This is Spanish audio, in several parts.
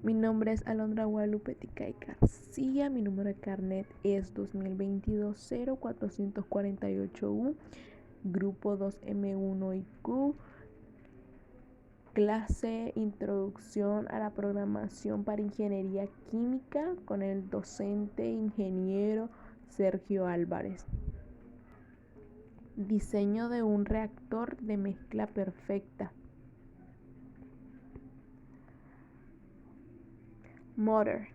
Mi nombre es Alondra Guadalupe Ticay García, mi número de carnet es 2022-0448U, grupo 2M1IQ, clase Introducción a la Programación para Ingeniería Química con el docente ingeniero Sergio Álvarez. Diseño de un reactor de mezcla perfecta. Motor.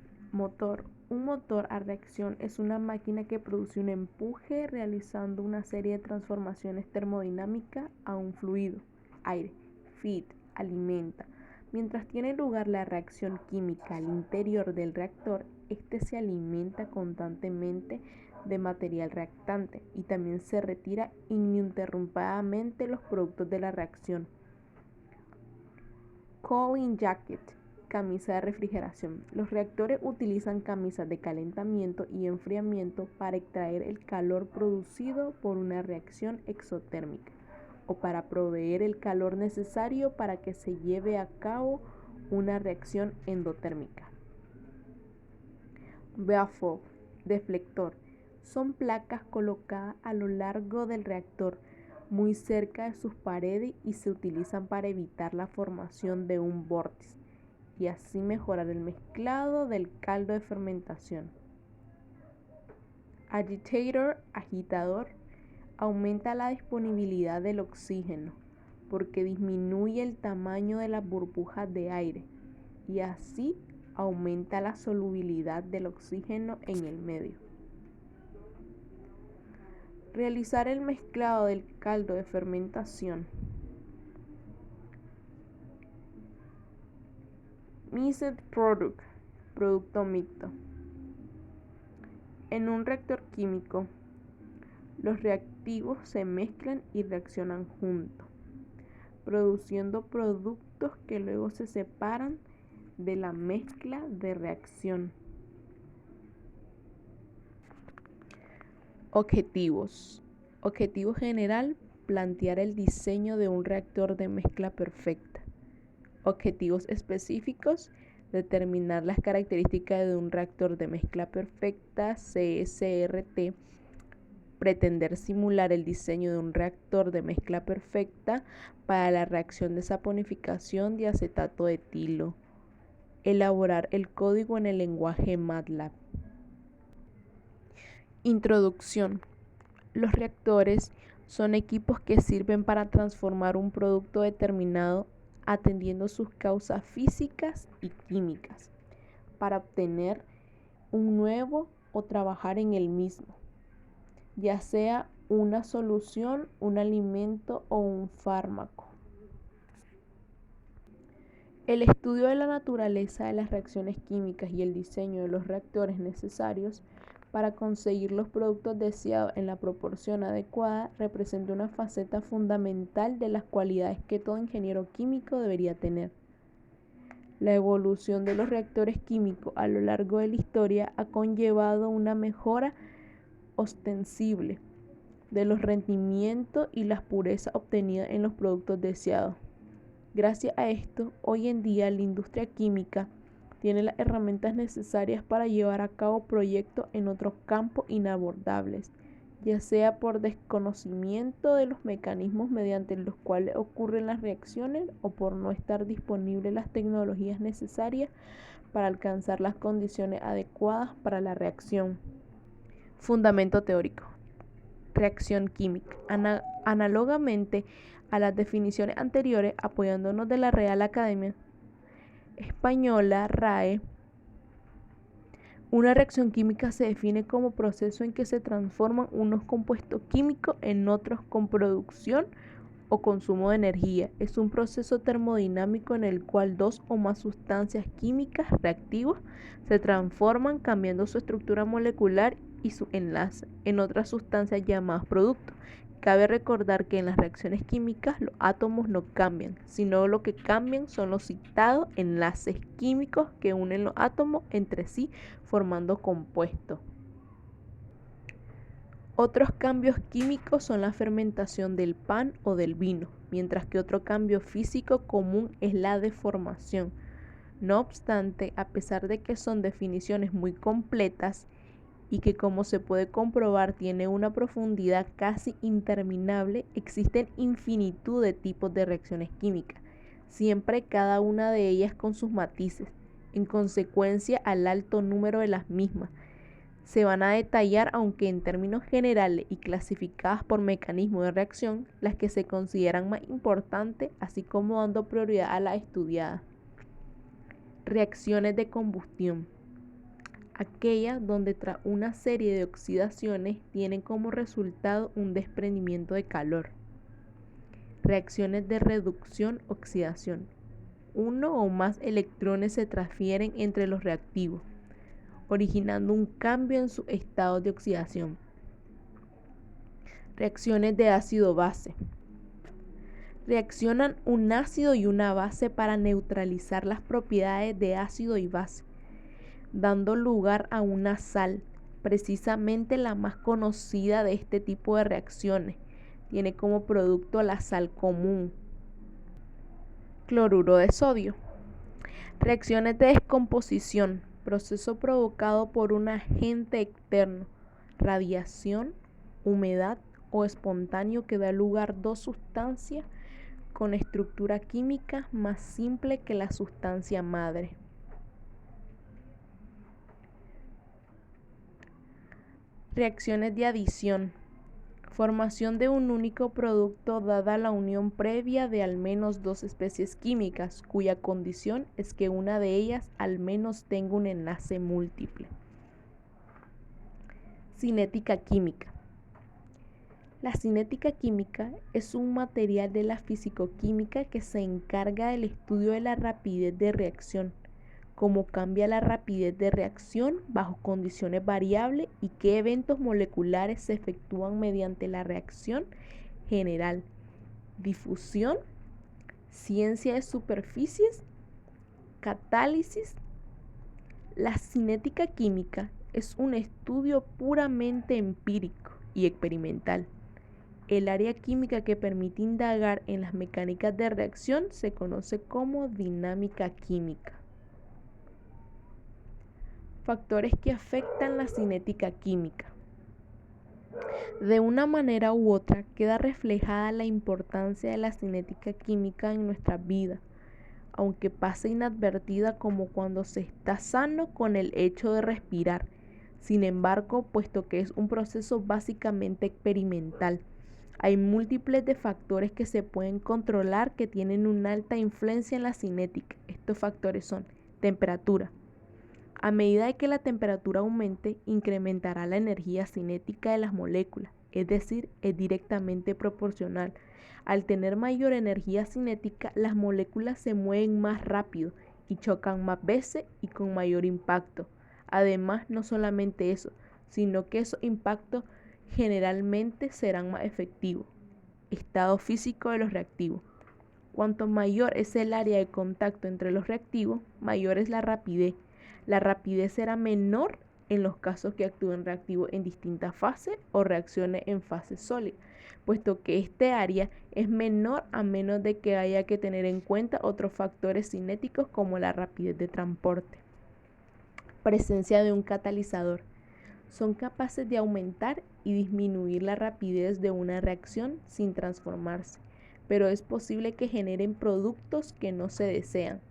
Un motor a reacción es una máquina que produce un empuje realizando una serie de transformaciones termodinámicas a un fluido, aire. Feed, alimenta. Mientras tiene lugar la reacción química al interior del reactor, este se alimenta constantemente de material reactante y también se retira ininterrumpidamente los productos de la reacción. Cooling jacket. Camisa de refrigeración. Los reactores utilizan camisas de calentamiento y enfriamiento para extraer el calor producido por una reacción exotérmica o para proveer el calor necesario para que se lleve a cabo una reacción endotérmica. Baffle, deflector. Son placas colocadas a lo largo del reactor, muy cerca de sus paredes y se utilizan para evitar la formación de un vórtice y así mejorar el mezclado del caldo de fermentación. Agitator, agitador, aumenta la disponibilidad del oxígeno porque disminuye el tamaño de las burbujas de aire y así aumenta la solubilidad del oxígeno en el medio. Realizar el mezclado del caldo de fermentación. Mixed product, producto mixto. En un reactor químico, los reactivos se mezclan y reaccionan juntos, produciendo productos que luego se separan de la mezcla de reacción. Objetivos. Objetivo general, plantear el diseño de un reactor de mezcla perfecta. Objetivos específicos, determinar las características de un reactor de mezcla perfecta, CSRT, pretender simular el diseño de un reactor de mezcla perfecta para la reacción de saponificación de acetato de etilo, elaborar el código en el lenguaje MATLAB. Introducción. Los reactores son equipos que sirven para transformar un producto determinado atendiendo sus causas físicas y químicas, para obtener un nuevo o trabajar en el mismo, ya sea una solución, un alimento o un fármaco. El estudio de la naturaleza de las reacciones químicas y el diseño de los reactores necesarios para conseguir los productos deseados en la proporción adecuada representa una faceta fundamental de las cualidades que todo ingeniero químico debería tener. La evolución de los reactores químicos a lo largo de la historia ha conllevado una mejora ostensible de los rendimientos y las purezas obtenidas en los productos deseados. Gracias a esto, hoy en día la industria química tiene las herramientas necesarias para llevar a cabo proyectos en otros campos inabordables, ya sea por desconocimiento de los mecanismos mediante los cuales ocurren las reacciones o por no estar disponibles las tecnologías necesarias para alcanzar las condiciones adecuadas para la reacción. Fundamento teórico. Reacción química. Análogamente a las definiciones anteriores, apoyándonos de la Real Academia Española, RAE, una reacción química se define como proceso en que se transforman unos compuestos químicos en otros con producción o consumo de energía. Es un proceso termodinámico en el cual dos o más sustancias químicas reactivas se transforman cambiando su estructura molecular y su enlace en otras sustancias llamadas productos. Cabe recordar que en las reacciones químicas los átomos no cambian, sino lo que cambian son los citados enlaces químicos que unen los átomos entre sí formando compuestos. Otros cambios químicos son la fermentación del pan o del vino, mientras que otro cambio físico común es la deformación. No obstante, a pesar de que son definiciones muy completas y que, como se puede comprobar, tiene una profundidad casi interminable, existen infinitud de tipos de reacciones químicas, siempre cada una de ellas con sus matices. En consecuencia al alto número de las mismas, se van a detallar, aunque en términos generales y clasificadas por mecanismo de reacción, las que se consideran más importantes, así como dando prioridad a las estudiadas. Reacciones de combustión. Aquellas donde tras una serie de oxidaciones tienen como resultado un desprendimiento de calor. Reacciones de reducción-oxidación. Uno o más electrones se transfieren entre los reactivos, originando un cambio en su estado de oxidación. Reacciones de ácido-base. Reaccionan un ácido y una base para neutralizar las propiedades de ácido y base, dando lugar a una sal, precisamente la más conocida de este tipo de reacciones. Tiene como producto la sal común. Cloruro de sodio. Reacciones de descomposición, proceso provocado por un agente externo, radiación, humedad o espontáneo que da lugar a dos sustancias con estructura química más simple que la sustancia madre. Reacciones de adición. Formación de un único producto dada la unión previa de al menos dos especies químicas, cuya condición es que una de ellas al menos tenga un enlace múltiple. Cinética química. La cinética química es un material de la fisicoquímica que se encarga del estudio de la rapidez de reacción, cómo cambia la rapidez de reacción bajo condiciones variables y qué eventos moleculares se efectúan mediante la reacción general, difusión, ciencia de superficies, catálisis. La cinética química es un estudio puramente empírico y experimental. El área química que permite indagar en las mecánicas de reacción se conoce como dinámica química. Factores que afectan la cinética química. De una manera u otra queda reflejada la importancia de la cinética química en nuestra vida, aunque pasa inadvertida como cuando se está sano con el hecho de respirar. Sin embargo, puesto que es un proceso básicamente experimental, hay múltiples de factores que se pueden controlar que tienen una alta influencia en la cinética. Estos factores son temperatura. A medida de que la temperatura aumente, incrementará la energía cinética de las moléculas, es decir, es directamente proporcional. Al tener mayor energía cinética, las moléculas se mueven más rápido y chocan más veces y con mayor impacto. Además, no solamente eso, sino que esos impactos generalmente serán más efectivos. Estado físico de los reactivos. Cuanto mayor es el área de contacto entre los reactivos, mayor es la rapidez. La rapidez será menor en los casos que actúen reactivos en distintas fases o reacciones en fase sólida, puesto que este área es menor a menos de que haya que tener en cuenta otros factores cinéticos como la rapidez de transporte. Presencia de un catalizador. Son capaces de aumentar y disminuir la rapidez de una reacción sin transformarse, pero es posible que generen productos que no se desean.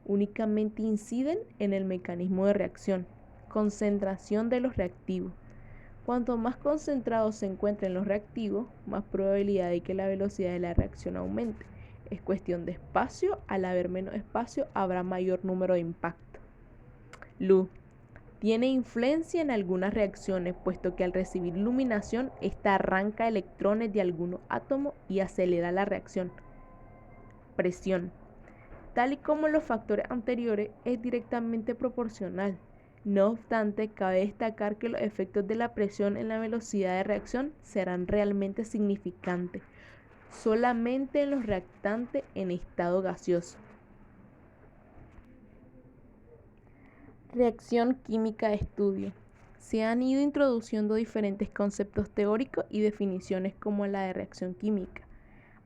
Únicamente inciden en el mecanismo de reacción. Concentración de los reactivos. Cuanto más concentrados se encuentren los reactivos, más probabilidad de que la velocidad de la reacción aumente. Es cuestión de espacio. Al haber menos espacio, habrá mayor número de impacto. Luz. Tiene influencia en algunas reacciones, puesto que al recibir iluminación, esta arranca electrones de algunos átomos y acelera la reacción. Presión. Tal y como los factores anteriores, es directamente proporcional. No obstante, cabe destacar que los efectos de la presión en la velocidad de reacción serán realmente significantes, solamente en los reactantes en estado gaseoso. Reacción química de estudio. Se han ido introduciendo diferentes conceptos teóricos y definiciones como la de reacción química.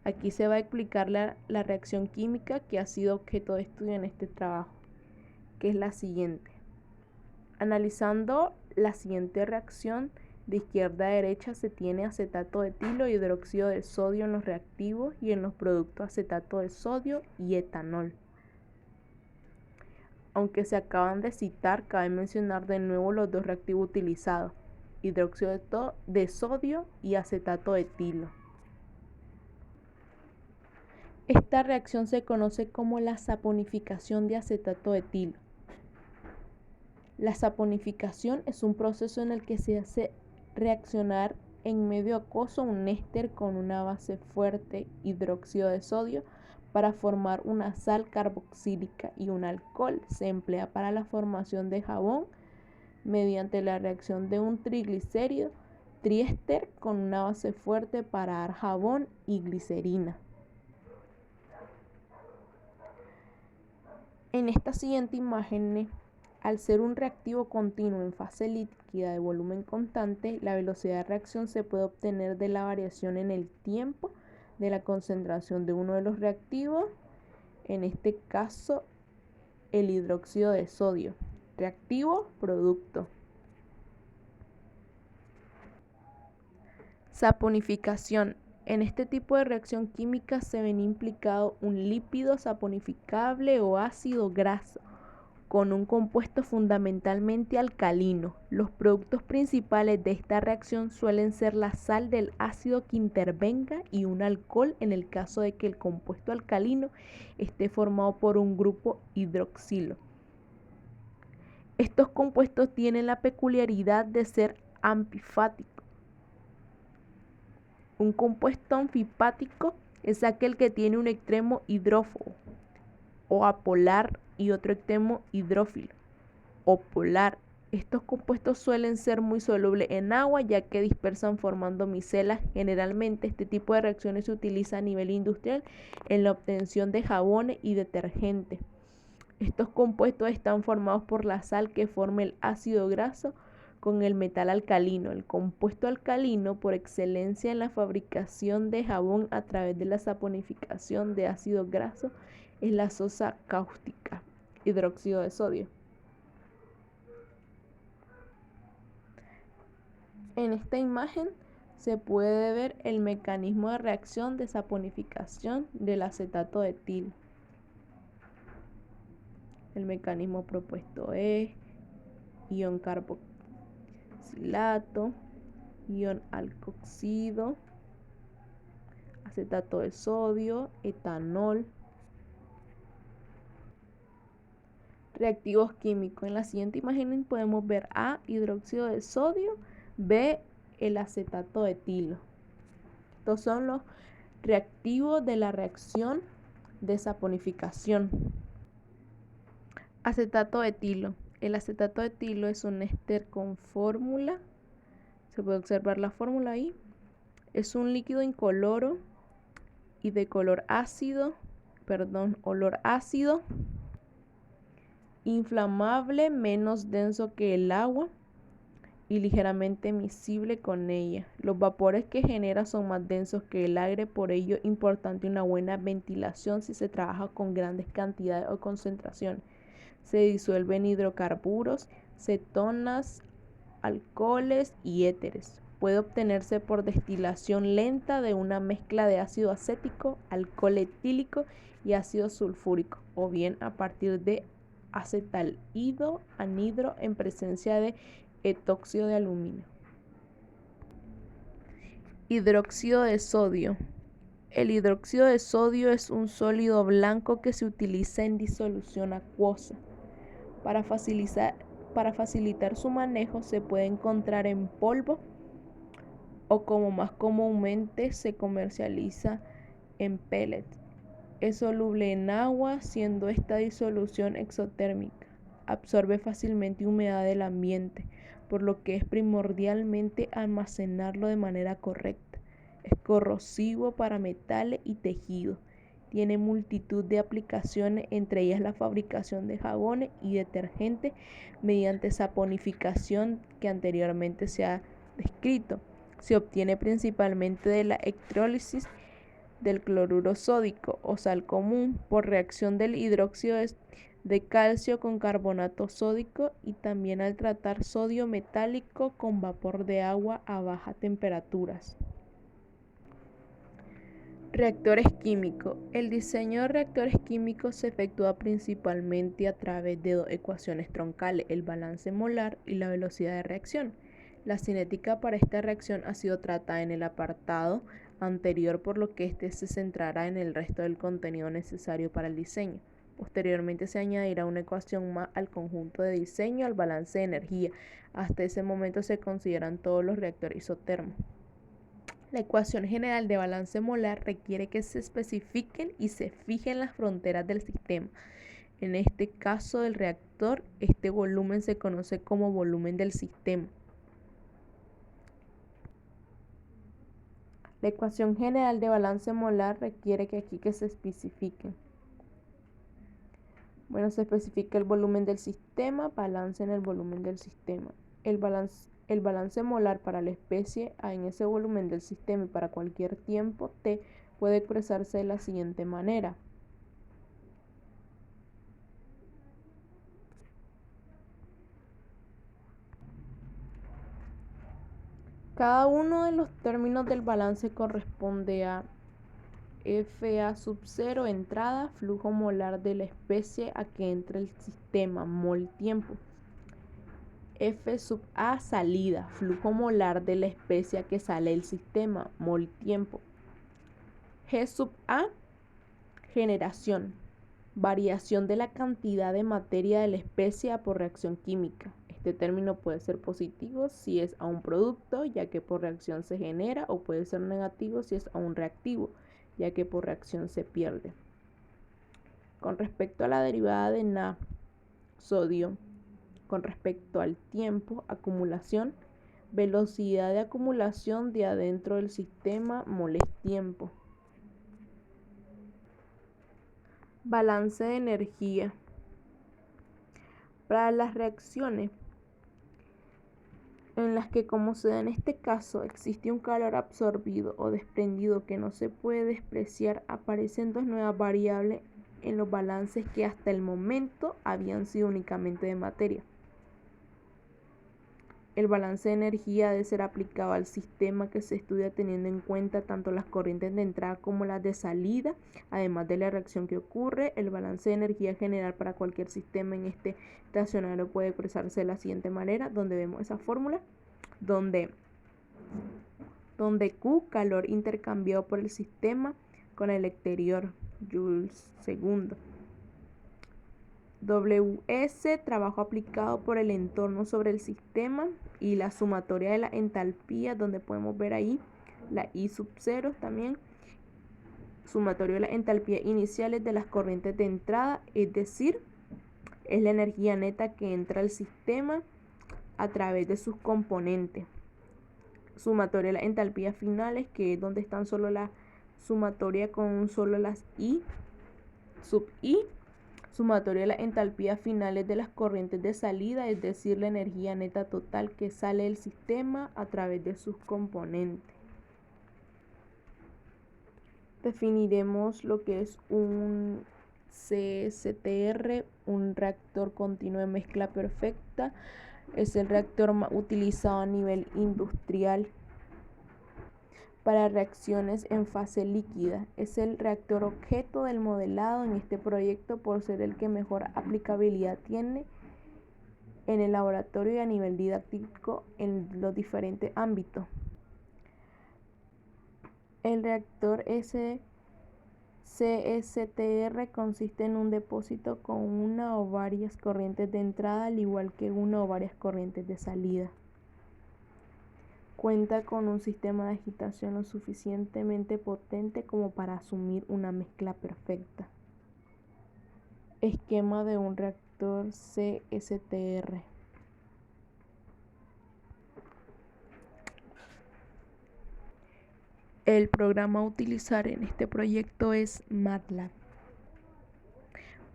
Aquí se va a explicar la reacción química que ha sido objeto de estudio en este trabajo. que es la siguiente. Analizando la siguiente reacción, de izquierda a derecha se tiene acetato de etilo e hidróxido de sodio en los reactivos y en los productos acetato de sodio y etanol. Aunque se acaban de citar, cabe mencionar de nuevo los dos reactivos utilizados, hidróxido de sodio y acetato de etilo. Esta reacción se conoce como la saponificación de acetato de etilo. La saponificación es un proceso en el que se hace reaccionar en medio acuoso un éster con una base fuerte, hidróxido de sodio, para formar una sal carboxílica y un alcohol. Se emplea para la formación de jabón mediante la reacción de un triglicérido, triéster con una base fuerte para dar jabón y glicerina. En esta siguiente imagen, al ser un reactivo continuo en fase líquida de volumen constante, la velocidad de reacción se puede obtener de la variación en el tiempo de la concentración de uno de los reactivos, en este caso el hidróxido de sodio. Reactivo, producto. Saponificación. En este tipo de reacción química se ven implicado un lípido saponificable o ácido graso con un compuesto fundamentalmente alcalino. Los productos principales de esta reacción suelen ser la sal del ácido que intervenga y un alcohol en el caso de que el compuesto alcalino esté formado por un grupo hidroxilo. Estos compuestos tienen la peculiaridad de ser amfipáticos. Un compuesto anfipático es aquel que tiene un extremo hidrófobo o apolar y otro extremo hidrófilo o polar. Estos compuestos suelen ser muy solubles en agua ya que dispersan formando micelas. Generalmente este tipo de reacciones se utiliza a nivel industrial en la obtención de jabones y detergentes. Estos compuestos están formados por la sal que forma el ácido graso con el metal alcalino. El compuesto alcalino por excelencia en la fabricación de jabón a través de la saponificación de ácido graso es la sosa cáustica, hidróxido de sodio. En esta imagen se puede ver el mecanismo de reacción de saponificación del acetato de etilo. El mecanismo propuesto es ion carboxilato, ion alcoxido, acetato de sodio, etanol. Reactivos químicos. En la siguiente imagen podemos ver A, hidróxido de sodio, B, el acetato de etilo. Estos son los reactivos de la reacción de saponificación. Acetato de etilo. El acetato de etilo es un éster con fórmula. Se puede observar la fórmula ahí. Es un líquido incoloro y de olor ácido, inflamable, menos denso que el agua y ligeramente miscible con ella. Los vapores que genera son más densos que el aire, por ello es importante una buena ventilación si se trabaja con grandes cantidades o concentraciones. Se disuelve en hidrocarburos, cetonas, alcoholes y éteres. Puede obtenerse por destilación lenta de una mezcla de ácido acético, alcohol etílico y ácido sulfúrico, o bien a partir de acetaldehído anhidro en presencia de etóxido de aluminio. Hidróxido de sodio. El hidróxido de sodio es un sólido blanco que se utiliza en disolución acuosa. Para facilitar su manejo se puede encontrar en polvo o, como más comúnmente se comercializa, en pellets. Es soluble en agua, siendo esta disolución exotérmica. Absorbe fácilmente humedad del ambiente, por lo que es primordialmente almacenarlo de manera correcta. Es corrosivo para metales y tejidos. Tiene multitud de aplicaciones, entre ellas la fabricación de jabones y detergentes mediante saponificación que anteriormente se ha descrito. Se obtiene principalmente de la electrólisis del cloruro sódico o sal común por reacción del hidróxido de calcio con carbonato sódico y también al tratar sodio metálico con vapor de agua a bajas temperaturas. Reactores químicos. El diseño de reactores químicos se efectúa principalmente a través de dos ecuaciones troncales, el balance molar y la velocidad de reacción. La cinética para esta reacción ha sido tratada en el apartado anterior, por lo que este se centrará en el resto del contenido necesario para el diseño. Posteriormente se añadirá una ecuación más al conjunto de diseño, al balance de energía. Hasta ese momento se consideran todos los reactores isotermos. La ecuación general de balance molar requiere que se especifiquen y se fijen las fronteras del sistema. En este caso del reactor, este volumen se conoce como volumen del sistema. La ecuación general de balance molar requiere que aquí se especifiquen. Bueno, se especifica el volumen del sistema, balance en el volumen del sistema. El balance molar para la especie A en ese volumen del sistema y para cualquier tiempo t puede expresarse de la siguiente manera. Cada uno de los términos del balance corresponde a FA sub 0 entrada, flujo molar de la especie a que entra el sistema, mol tiempo. F sub A salida, flujo molar de la especie a que sale el sistema, mol tiempo. G sub A generación, variación de la cantidad de materia de la especie por reacción química. Este término puede ser positivo si es a un producto, ya que por reacción se genera, o puede ser negativo si es a un reactivo, ya que por reacción se pierde. Con respecto a la derivada de Na, sodio, con respecto al tiempo, acumulación, velocidad de acumulación de adentro del sistema, moles tiempo. Balance de energía. Para las reacciones en las que, como se da en este caso, existe un calor absorbido o desprendido que no se puede despreciar, aparecen dos nuevas variables en los balances que hasta el momento habían sido únicamente de materia. El balance de energía debe ser aplicado al sistema que se estudia teniendo en cuenta tanto las corrientes de entrada como las de salida, además de la reacción que ocurre. El balance de energía general para cualquier sistema en este estacionario puede expresarse de la siguiente manera, donde vemos esa fórmula, donde Q, calor intercambiado por el sistema con el exterior, joules segundo. WS, trabajo aplicado por el entorno sobre el sistema, y la sumatoria de la entalpía, donde podemos ver ahí la I sub 0 también, sumatoria de las entalpías iniciales de las corrientes de entrada, es decir, es la energía neta que entra al sistema a través de sus componentes. Sumatoria de las entalpías finales, que es donde están solo la sumatoria con solo las I sub I. Sumatoria de las entalpías finales de las corrientes de salida, es decir, la energía neta total que sale del sistema a través de sus componentes. Definiremos lo que es un CSTR, un reactor continuo de mezcla perfecta. Es el reactor más utilizado a nivel industrial para reacciones en fase líquida. Es el reactor objeto del modelado en este proyecto por ser el que mejor aplicabilidad tiene en el laboratorio y a nivel didáctico en los diferentes ámbitos. El reactor CSTR consiste en un depósito con una o varias corrientes de entrada, al igual que una o varias corrientes de salida. Cuenta con un sistema de agitación lo suficientemente potente como para asumir una mezcla perfecta. Esquema de un reactor CSTR. El programa a utilizar en este proyecto es MATLAB.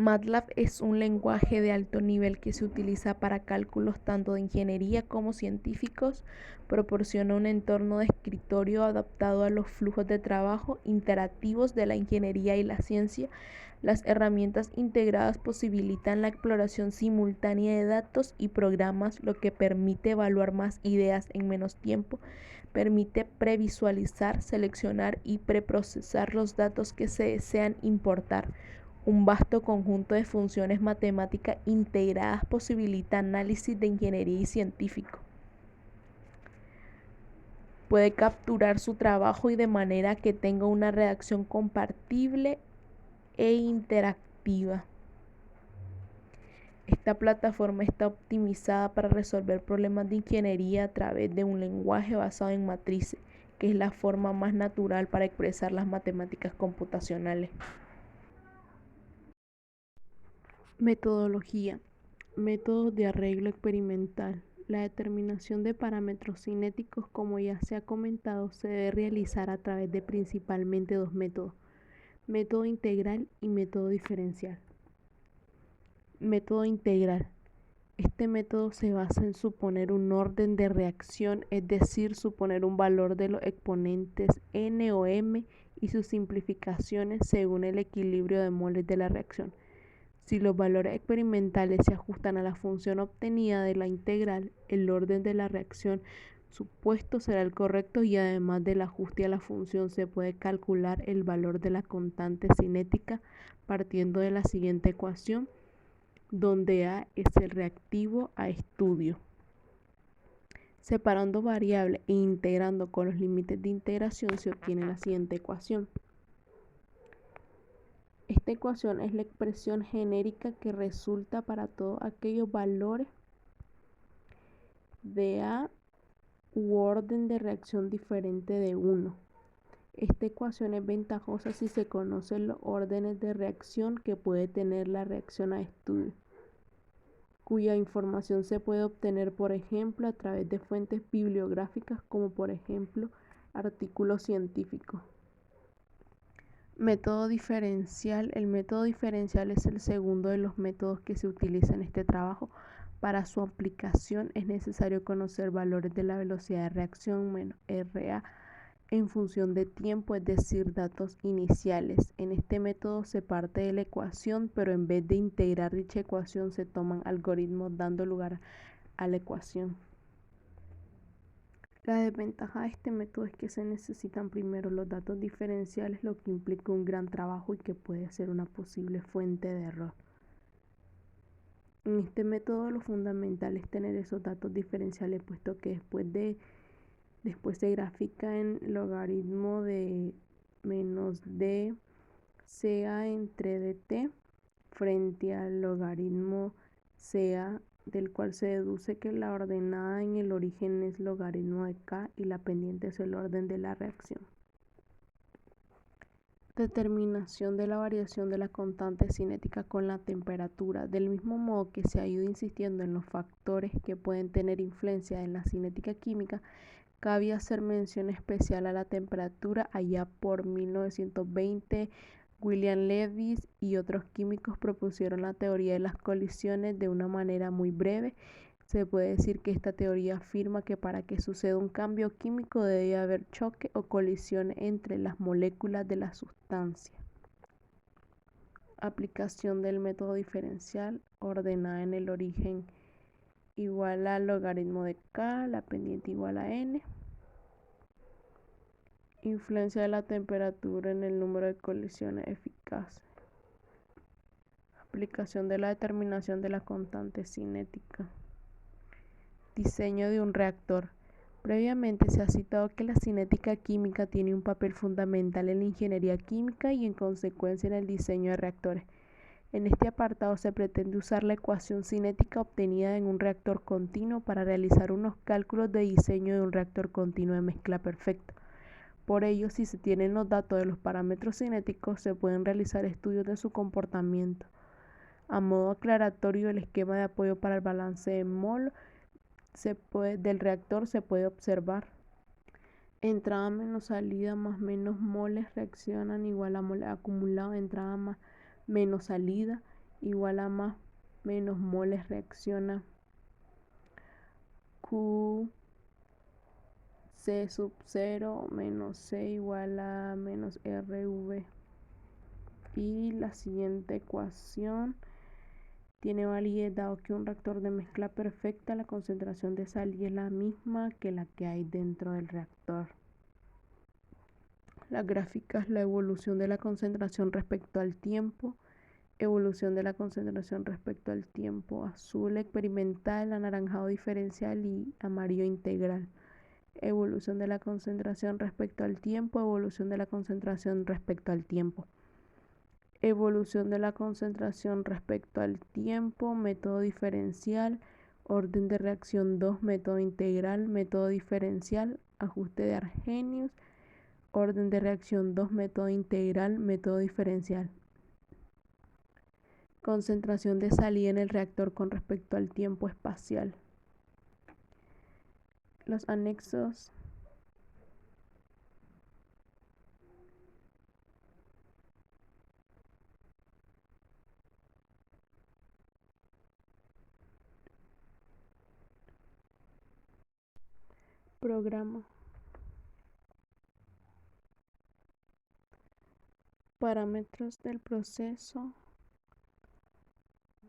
MATLAB es un lenguaje de alto nivel que se utiliza para cálculos tanto de ingeniería como científicos. Proporciona un entorno de escritorio adaptado a los flujos de trabajo interactivos de la ingeniería y la ciencia. Las herramientas integradas posibilitan la exploración simultánea de datos y programas, lo que permite evaluar más ideas en menos tiempo. Permite previsualizar, seleccionar y preprocesar los datos que se desean importar. Un vasto conjunto de funciones matemáticas integradas posibilita análisis de ingeniería y científico. Puede capturar su trabajo y de manera que tenga una redacción compartible e interactiva. Esta plataforma está optimizada para resolver problemas de ingeniería a través de un lenguaje basado en matrices, que es la forma más natural para expresar las matemáticas computacionales. Metodología. Métodos de arreglo experimental. La determinación de parámetros cinéticos, como ya se ha comentado, se debe realizar a través de principalmente dos métodos: método integral y método diferencial. Método integral. Este método se basa en suponer un orden de reacción, es decir, suponer un valor de los exponentes n o m y sus simplificaciones según el equilibrio de moles de la reacción. Si los valores experimentales se ajustan a la función obtenida de la integral, el orden de la reacción supuesto será el correcto, y además del ajuste a la función se puede calcular el valor de la constante cinética partiendo de la siguiente ecuación, donde A es el reactivo a estudio. Separando variables e integrando con los límites de integración se obtiene la siguiente ecuación. Esta ecuación es la expresión genérica que resulta para todos aquellos valores de A u orden de reacción diferente de 1. Esta ecuación es ventajosa si se conocen los órdenes de reacción que puede tener la reacción a estudio, cuya información se puede obtener, por ejemplo, a través de fuentes bibliográficas como por ejemplo artículos científicos. Método diferencial. El método diferencial es el segundo de los métodos que se utiliza en este trabajo. Para su aplicación es necesario conocer valores de la velocidad de reacción menos RA en función de tiempo, es decir, datos iniciales. En este método se parte de la ecuación, pero en vez de integrar dicha ecuación se toman algoritmos dando lugar a la ecuación. La desventaja de este método es que se necesitan primero los datos diferenciales, lo que implica un gran trabajo y que puede ser una posible fuente de error. En este método lo fundamental es tener esos datos diferenciales, puesto que después se grafica en logaritmo de menos d CA entre dt frente al logaritmo CA, del cual se deduce que la ordenada en el origen es logaritmo de k y la pendiente es el orden de la reacción. Determinación de la variación de la constante cinética con la temperatura. Del mismo modo que se ha ido insistiendo en los factores que pueden tener influencia en la cinética química, cabe hacer mención especial a la temperatura. Allá por 1920, William Lewis y otros químicos propusieron la teoría de las colisiones de una manera muy breve. Se puede decir que esta teoría afirma que para que suceda un cambio químico debe haber choque o colisión entre las moléculas de la sustancia. Aplicación del método diferencial. Ordenada en el origen igual al logaritmo de k, la pendiente igual a n. Influencia de la temperatura en el número de colisiones eficaces. Aplicación de la determinación de la constante cinética. Diseño de un reactor. Previamente se ha citado que la cinética química tiene un papel fundamental en la ingeniería química y en consecuencia en el diseño de reactores. En este apartado se pretende usar la ecuación cinética obtenida en un reactor continuo para realizar unos cálculos de diseño de un reactor continuo de mezcla perfecta. Por ello, si se tienen los datos de los parámetros cinéticos, se pueden realizar estudios de su comportamiento. A modo aclaratorio, el esquema de apoyo para el balance de mol del reactor se puede observar. Entrada menos salida más menos moles reaccionan igual a moles acumulados, entrada más menos salida, igual a más menos moles reacciona Q C sub 0 menos C igual a menos RV. Y la siguiente ecuación tiene validez dado que un reactor de mezcla perfecta, la concentración de sal es la misma que la que hay dentro del reactor. Las gráficas, la evolución de la concentración respecto al tiempo, evolución de la concentración respecto al tiempo, azul experimental, anaranjado diferencial y amarillo integral. Evolución de la concentración respecto al tiempo, evolución de la concentración respecto al tiempo. Evolución de la concentración respecto al tiempo, método diferencial, orden de reacción 2, método integral, método diferencial, ajuste de Arrhenius, orden de reacción 2, método integral, método diferencial. Concentración de salida en el reactor con respecto al tiempo espacial. Los anexos programa. Parámetros del proceso,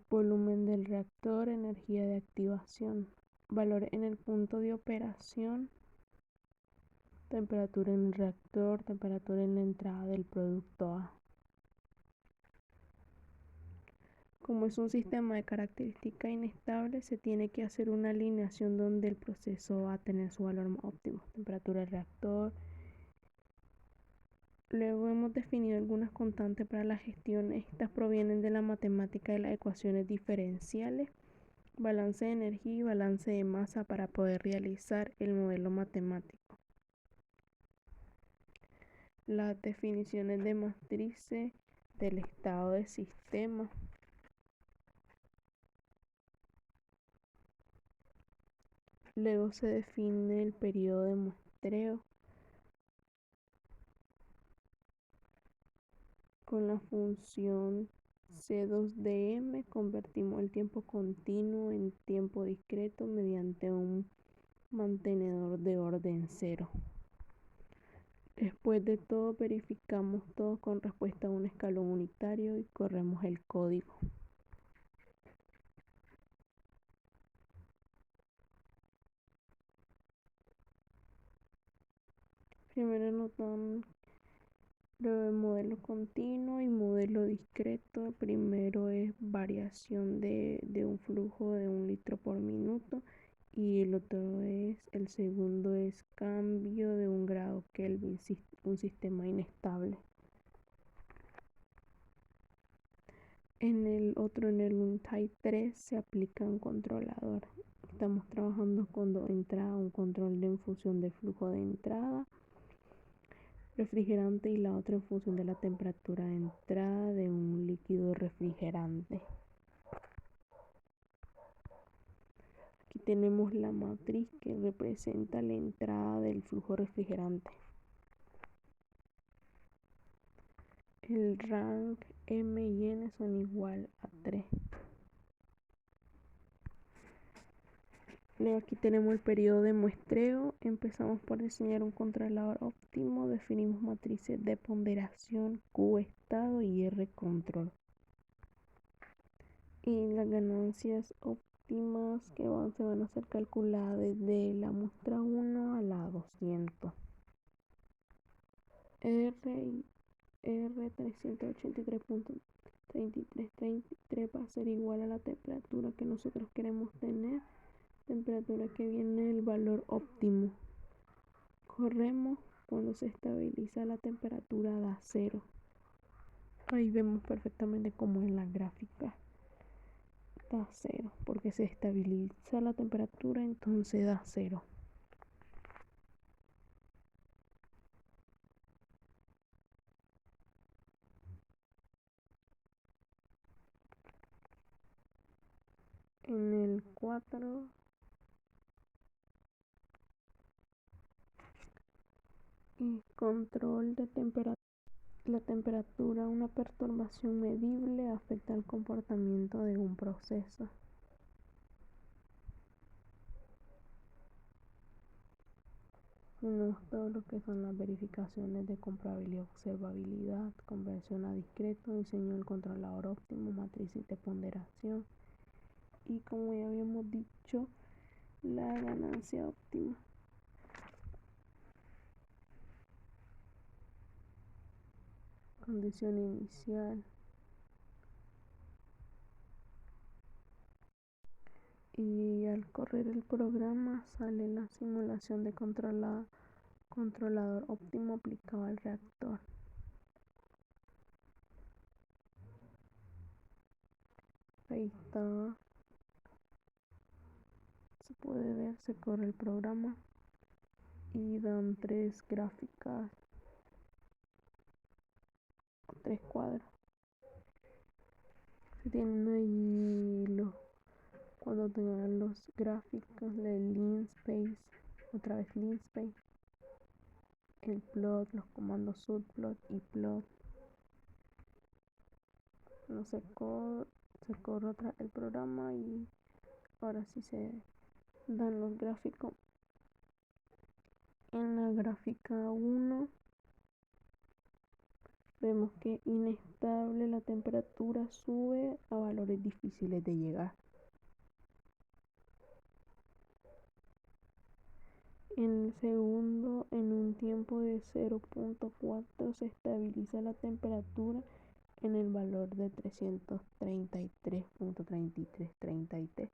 volumen del reactor, energía de activación, valor en el punto de operación, temperatura en el reactor, temperatura en la entrada del producto A. Como es un sistema de característica inestable, se tiene que hacer una alineación donde el proceso va a tener su valor óptimo, temperatura del reactor. Luego hemos definido algunas constantes para la gestión. Estas provienen de la matemática de las ecuaciones diferenciales, balance de energía y balance de masa para poder realizar el modelo matemático. Las definiciones de matrices del estado de sistema. Luego se define el periodo de muestreo. Con la función C2dm convertimos el tiempo continuo en tiempo discreto mediante un mantenedor de orden 0. Después de todo, verificamos todo con respuesta a un escalón unitario y corremos el código. Primero nos dan modelo continuo y modelo discreto. Primero es variación de un flujo de 1 litro por minuto y el segundo es cambio de 1 grado Kelvin, un sistema inestable. En el Type 3 se aplica un controlador. Estamos trabajando cuando entra un control de infusión de flujo de entrada, refrigerante, y la otra en función de la temperatura de entrada de un líquido refrigerante. Aquí tenemos la matriz que representa la entrada del flujo refrigerante. El rank M y N son igual a 3. Luego aquí tenemos el periodo de muestreo. Empezamos por diseñar un controlador óptimo. Definimos matrices de ponderación, Q estado y R control. Y las ganancias óptimas que se van a ser calculadas desde la muestra 1 a la 200. R 383.3333 va a ser igual a la temperatura que nosotros queremos tener, temperatura que viene del valor óptimo. Corremos, cuando se estabiliza la temperatura da 0. Ahí vemos perfectamente como en la gráfica da 0, porque se estabiliza la temperatura, entonces da 0. En el 4 y control de temperatura. La temperatura, una perturbación medible, afecta el comportamiento de un proceso. Tenemos todo lo que son las verificaciones de comprobabilidad, observabilidad, conversión a discreto, diseño del controlador óptimo, matrices de ponderación y, como ya habíamos dicho, la ganancia óptima. Condición inicial. Y al correr el programa sale la simulación de controlador óptimo aplicado al reactor. Ahí está. Se puede ver, se corre el programa y dan 3 gráficas o 3 cuadros. Se tienen ahí cuando tengan los gráficos del linspace, otra vez linspace, el plot, los comandos subplot y plot. No se corre otra el programa y ahora sí se dan los gráficos. En la gráfica 1 vemos que inestable, la temperatura sube a valores difíciles de llegar. En el segundo, en un tiempo de 0.4 se estabiliza la temperatura en el valor de 333.3333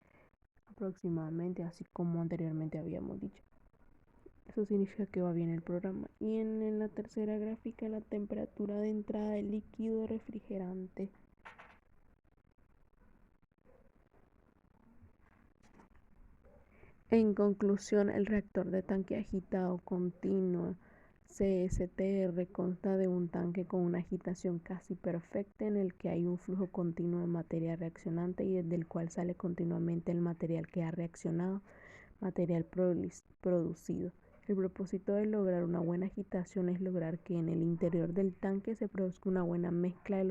aproximadamente, así como anteriormente habíamos dicho. Eso significa que va bien el programa. Y en la tercera gráfica, la temperatura de entrada del líquido refrigerante. En conclusión, el reactor de tanque agitado continuo CSTR consta de un tanque con una agitación casi perfecta en el que hay un flujo continuo de materia reaccionante y desde el cual sale continuamente el material que ha reaccionado, material producido. El propósito de lograr una buena agitación es lograr que en el interior del tanque se produzca una buena mezcla de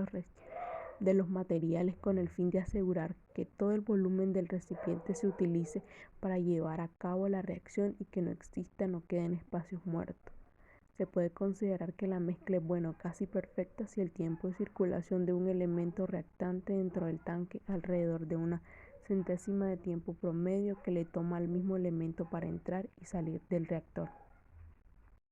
los materiales con el fin de asegurar que todo el volumen del recipiente se utilice para llevar a cabo la reacción y que no existan o queden espacios muertos. Se puede considerar que la mezcla es casi perfecta si el tiempo de circulación de un elemento reactante dentro del tanque alrededor de una centésima de tiempo promedio que le toma al mismo elemento para entrar y salir del reactor.